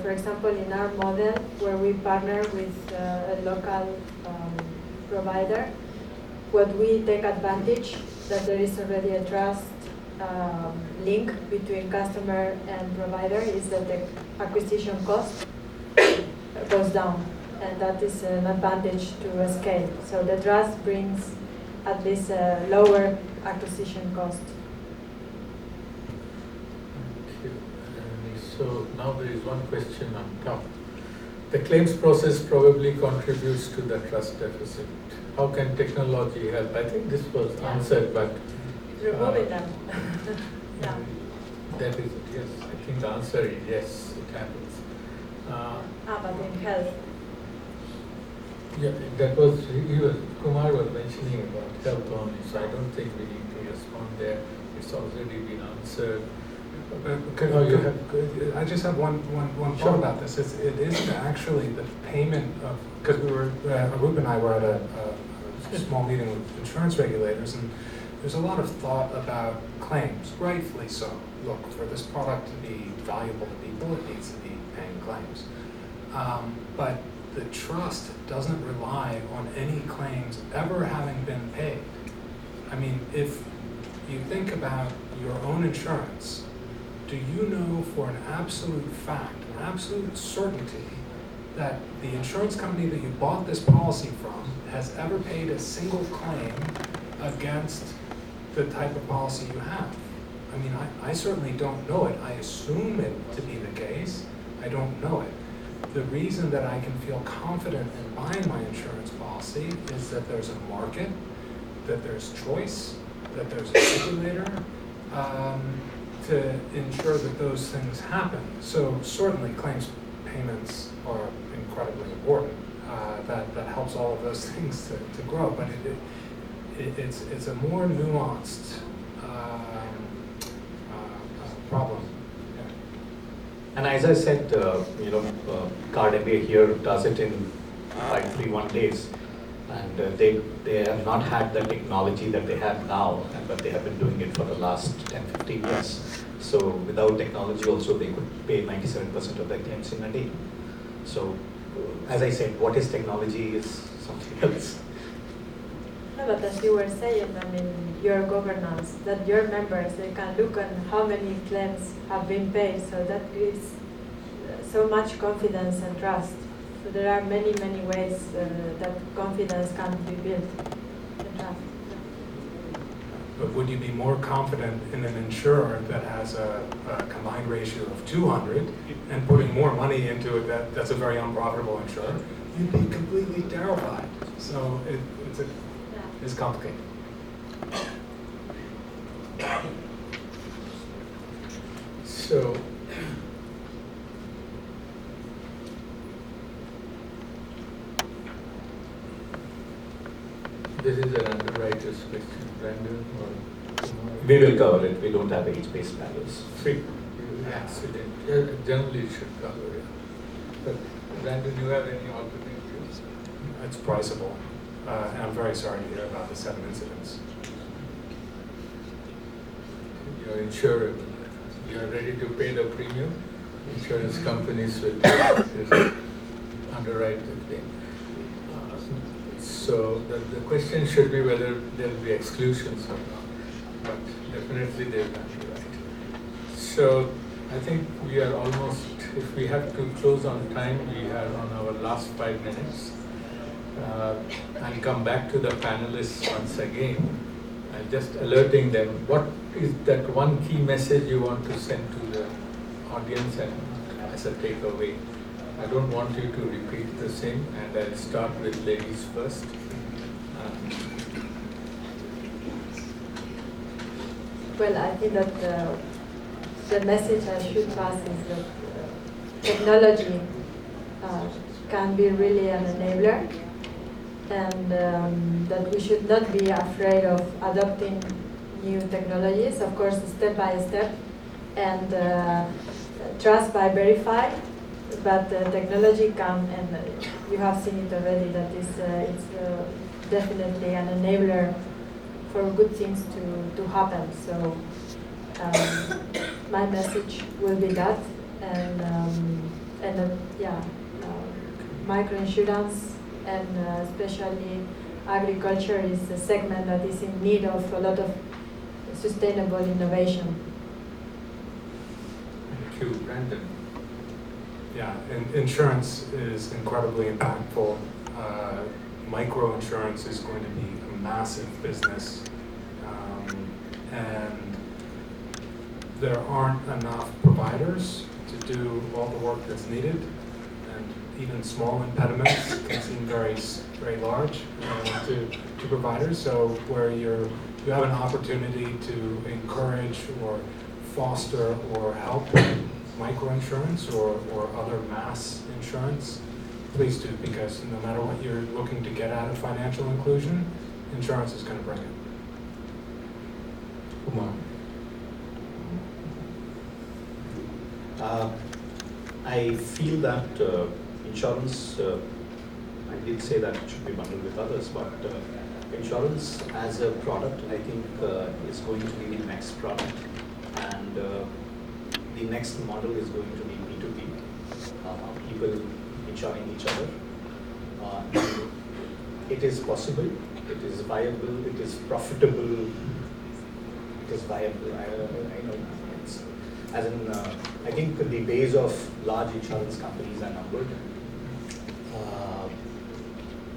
for example, in our model where we partner with a local provider, what we take advantage that there is already a trust link between customer and provider is that the acquisition cost goes down, and that is an advantage to scale. So the trust brings at least a lower acquisition cost. Thank you. So now there is one question on top. The claims process probably contributes to the trust deficit. How can technology help? I think this was answered, but Removing them. Yeah. That is it, yes. I think the answer is yes, it happens. But in health. Yeah, that was, Kumar was mentioning about health only, so I don't think we need to respond there. It's already been answered. I just have one thought about this. It is actually the payment of, because Arup and I were at a small meeting with insurance regulators, and there's a lot of thought about claims, rightfully so. Look, for this product to be valuable to people, it needs to be paying claims. But the trust doesn't rely on any claims ever having been paid. I mean, if you think about your own insurance, do you know for an absolute fact, an absolute certainty, that the insurance company that you bought this policy from has ever paid a single claim against the type of policy you have? I mean, I certainly don't know it. I assume it to be the case. I don't know it. The reason that I can feel confident in buying my insurance policy is that there's a market, that there's choice, that there's a regulator to ensure that those things happen. So certainly claims payments are incredibly important. That helps all of those things to grow, but it's a more nuanced problem. And as I said, Card MBA here does it in 531 days, and they have not had the technology that they have now, but they have been doing it for the last 10-15 years. So without technology also, they could pay 97% of their claims in a day. So as I said, what is technology is something else. No, but as you were saying, I mean, your governance, that your members, they can look on how many claims have been paid, so that gives so much confidence and trust. So there are many, many ways that confidence can be built and trust. But would you be more confident in an insurer that has a combined ratio of 200 and putting more money into it that's a very unprofitable insurer? You'd be completely terrified. So it's complicated. So, this is an underwriter's question, Brandon, or We will cover it. We don't have age-based values. accident. Generally, it should cover it. But Brandon, do you have any alternatives? It's priceable. And I'm very sorry to hear about the 7 incidents. You're insurable. You're ready to pay the premium. Insurance companies will underwrite the claim. So the question should be whether there will be exclusions or not. But definitely they will underwrite. So I think we are almost, if we have to close on time, we are on our last 5 minutes. I'll come back to the panelists once again. I'm just alerting them, what is that one key message you want to send to the audience and as a takeaway? I don't want you to repeat the same, and I'll start with ladies first. Well, I think that the message I should pass is that technology can be really an enabler, and that we should not be afraid of adopting new technologies, of course, step by step, and trust by verify, but technology can, and you have seen it already, that it's definitely an enabler for good things to happen. So my message will be that, and and microinsurance and especially agriculture is a segment that is in need of a lot of sustainable innovation. Thank you, Brandon. Yeah, and insurance is incredibly impactful. Microinsurance is going to be a massive business, and there aren't enough providers to do all the work that's needed, and even small impediments can seem very large to providers. So where you have an opportunity to encourage or foster or help microinsurance or other mass insurance, please do, because no matter what you're looking to get out of financial inclusion, insurance is going to bring it. Kumar. I feel that insurance, I did say that it should be bundled with others, but insurance as a product, I think is going to be the next product, and the next model is going to be P2P, people insuring each other. It is possible, it is viable, it is profitable, it is viable. I know it's, as in, I think the base of large insurance companies are numbered.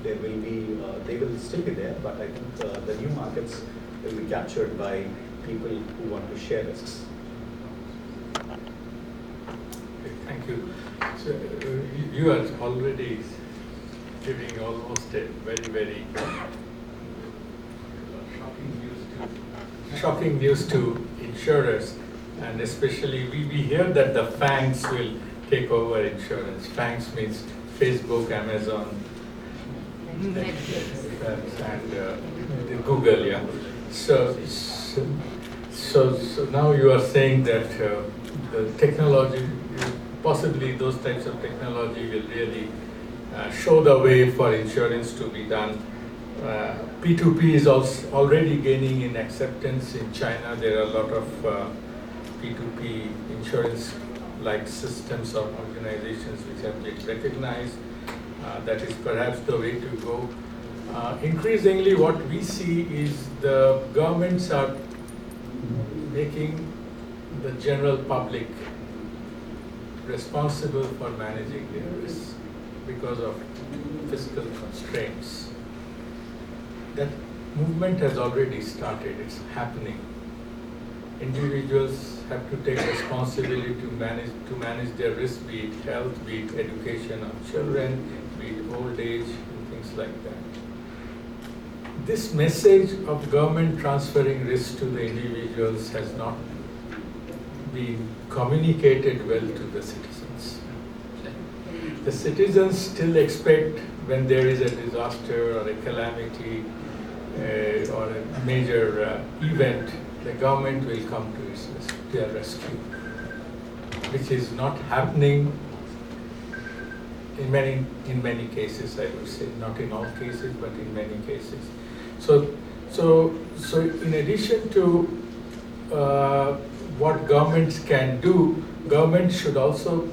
There will be, they will still be there, but I think the new markets will be captured by people who want to share risks. Okay, thank you. So you are already giving almost a very shocking news to insurers, and especially we hear that the FANGs will take over insurance. FANGs means Facebook, Amazon, and Google, yeah. So now you are saying that the technology, possibly those types of technology will really show the way for insurance to be done. P2P is also already gaining in acceptance in China. There are a lot of P2P insurance-like systems or organizations which have been recognized. That is perhaps the way to go. Increasingly, what we see is the governments are making the general public responsible for managing their risks because of fiscal constraints. That movement has already started, it's happening. Individuals have to take responsibility to manage their risk, be it health, be it education of children, be it old age, and things like that. This message of government transferring risk to the individuals has not been communicated well to the citizens. The citizens still expect when there is a disaster or a calamity or a major event, the government will come to their rescue, which is not happening in many cases, I would say, not in all cases, but in many cases. So in addition to what governments can do, governments should also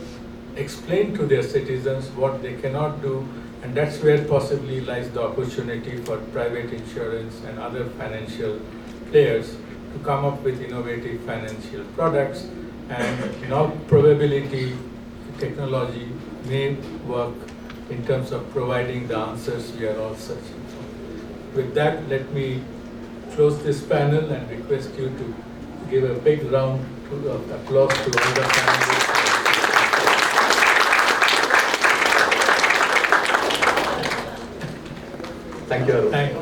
explain to their citizens what they cannot do, and that's where possibly lies the opportunity for private insurance and other financial players to come up with innovative financial products, and in all probability, technology may work in terms of providing the answers we are all searching for. With that, let me close this panel and request you to give a big round of applause to all the panelists. Thank you. Thank you.